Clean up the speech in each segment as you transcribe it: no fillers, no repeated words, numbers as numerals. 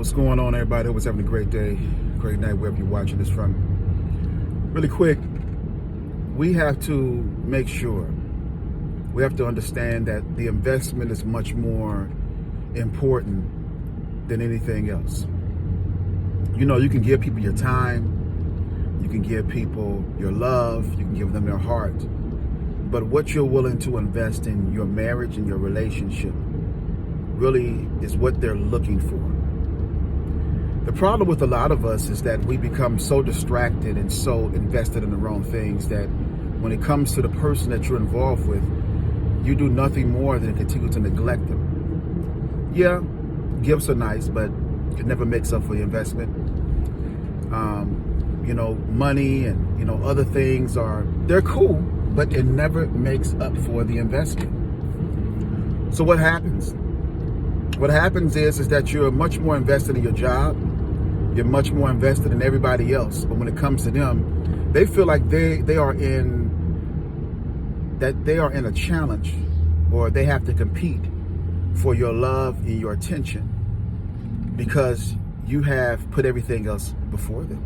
What's going on, everybody? Hope it's having a great day, great night, wherever you're watching this from. Really quick, we have to make sure, we have to understand that the investment is much more important than anything else. You know, you can give people your time, you can give people your love, you can give them your heart, but what you're willing to invest in your marriage and your relationship really is what they're looking for. The problem with a lot of us is that we become so distracted and so invested in the wrong things that when it comes to the person that you're involved with, you do nothing more than continue to neglect them. Yeah, gifts are nice, but it never makes up for the investment. Money and, other things they're cool, but it never makes up for the investment. So what happens? What happens is that you're much more invested in your job. You're much more invested in everybody else. But when it comes to them, they feel like they are in a challenge, or they have to compete for your love and your attention because you have put everything else before them.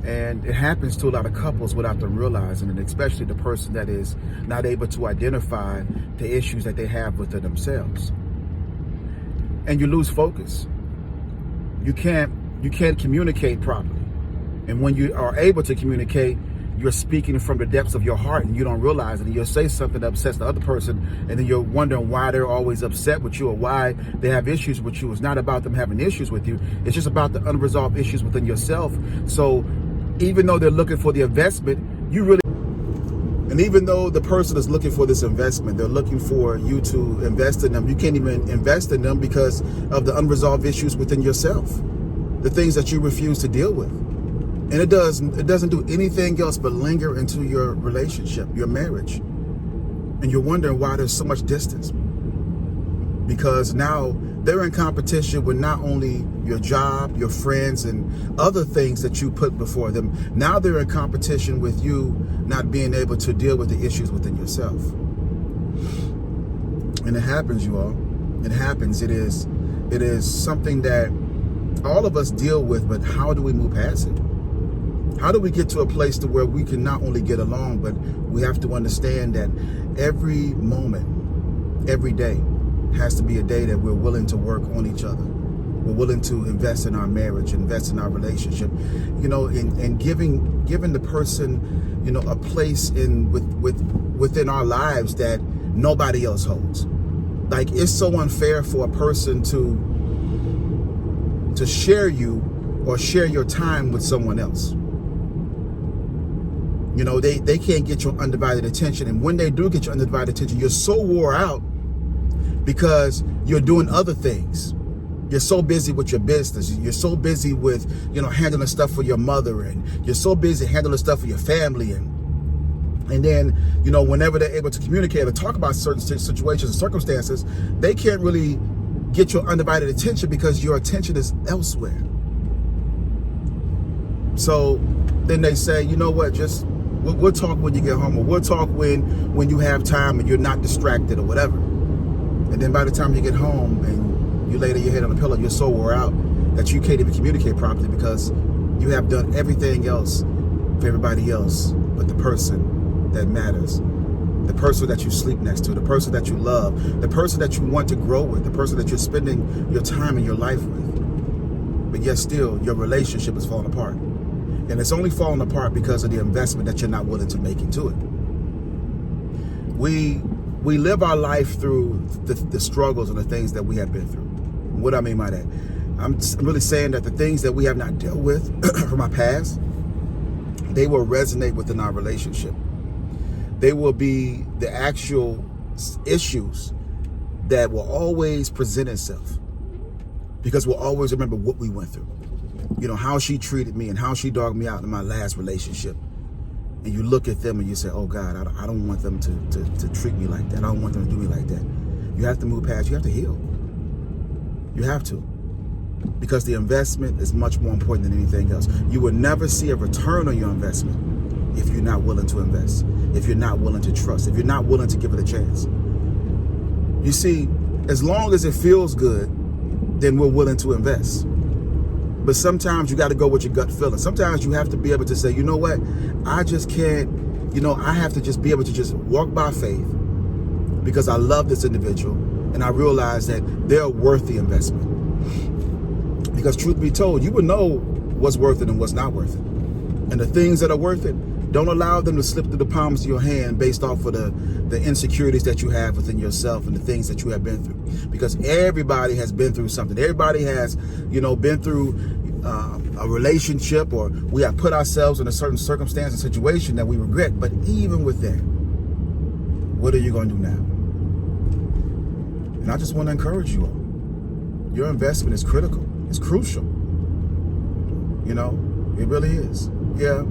And it happens to a lot of couples without them realizing it, especially the person that is not able to identify the issues that they have within themselves. And you lose focus. You can't communicate properly. And when you are able to communicate, you're speaking from the depths of your heart and you don't realize it. And you'll say something that upsets the other person, and then you're wondering why they're always upset with you or why they have issues with you. It's not about them having issues with you. It's just about the unresolved issues within yourself. So even though they're looking for the investment, and even though the person is looking for this investment, they're looking for you to invest in them. You can't even invest in them because of the unresolved issues within yourself, the things that you refuse to deal with. And it doesn't do anything else but linger into your relationship, your marriage. And you're wondering why there's so much distance. Because now they're in competition with not only your job, your friends, and other things that you put before them. Now they're in competition with you not being able to deal with the issues within yourself. And it happens, you all. It happens. It is something that all of us deal with, but how do we move past it? How do we get to a place to where we can not only get along, but we have to understand that every moment, every day has to be a day that we're willing to work on each other. We're willing to invest in our marriage, invest in our relationship, and giving the person, a place within our lives that nobody else holds. Like, it's so unfair for a person to share you or share your time with someone else. They can't get your undivided attention. And when they do get your undivided attention, you're so wore out because you're doing other things. You're so busy with your business. You're so busy with, handling stuff for your mother, and you're so busy handling stuff for your family. And then, whenever they're able to communicate or talk about certain situations and circumstances, they can't really get your undivided attention because your attention is elsewhere. So then they say, you know what, just we'll talk when you get home, or we'll talk when you have time and you're not distracted or whatever. And then by the time you get home and you lay your head on the pillow, you're so wore out that you can't even communicate properly because you have done everything else for everybody else but the person that matters, the person that you sleep next to, the person that you love, the person that you want to grow with, the person that you're spending your time and your life with. But yet still, your relationship is falling apart. And it's only falling apart because of the investment that you're not willing to make into it. We live our life through the struggles and the things that we have been through. What I mean by that, I'm really saying that the things that we have not dealt with from our past, they will resonate within our relationship. They will be the actual issues that will always present itself, because we'll always remember what we went through. How she treated me and how she dogged me out in my last relationship. And you look at them and you say, oh God, I don't want them to treat me like that. I don't want them to do me like that. You have to move past, you have to heal. You have to. Because the investment is much more important than anything else. You will never see a return on your investment if you're not willing to invest, if you're not willing to trust, if you're not willing to give it a chance. You see, as long as it feels good, then we're willing to invest. But sometimes you got to go with your gut feeling. Sometimes you have to be able to say, you know what, I just can't, I have to just be able to just walk by faith because I love this individual and I realize that they're worth the investment. Because truth be told, you will know what's worth it and what's not worth it. And the things that are worth it, don't allow them to slip through the palms of your hand based off of the insecurities that you have within yourself and the things that you have been through. Because everybody has been through something. Everybody has, been through a relationship, or we have put ourselves in a certain circumstance and situation that we regret. But even with that, what are you going to do now? And I just want to encourage you all. Your investment is critical. It's crucial. It really is. Yeah,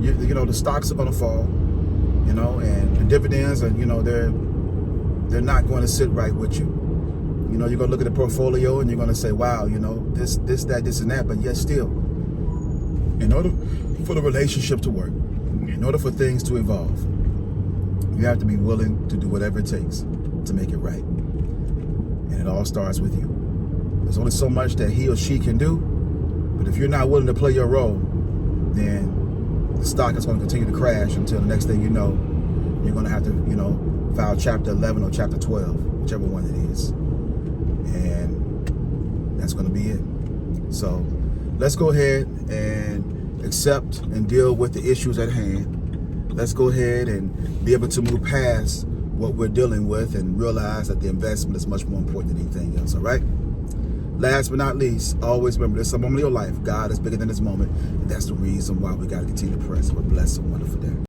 the stocks are going to fall, and the dividends are, they're not going to sit right with you. You're going to look at the portfolio and you're going to say, wow, this, that, this, and that. But yet still, in order for the relationship to work, in order for things to evolve, you have to be willing to do whatever it takes to make it right. And it all starts with you. There's only so much that he or she can do. But if you're not willing to play your role, then the stock is going to continue to crash until the next thing you know, you're going to have to, file Chapter 11 or Chapter 12, whichever one it is. And that's going to be it. So let's go ahead and accept and deal with the issues at hand. Let's go ahead and be able to move past what we're dealing with and realize that the investment is much more important than anything else, all right? Last but not least, always remember, there's some moment of your life. God is bigger than this moment. And that's the reason why we got to continue to press. Have a blessed and wonderful day.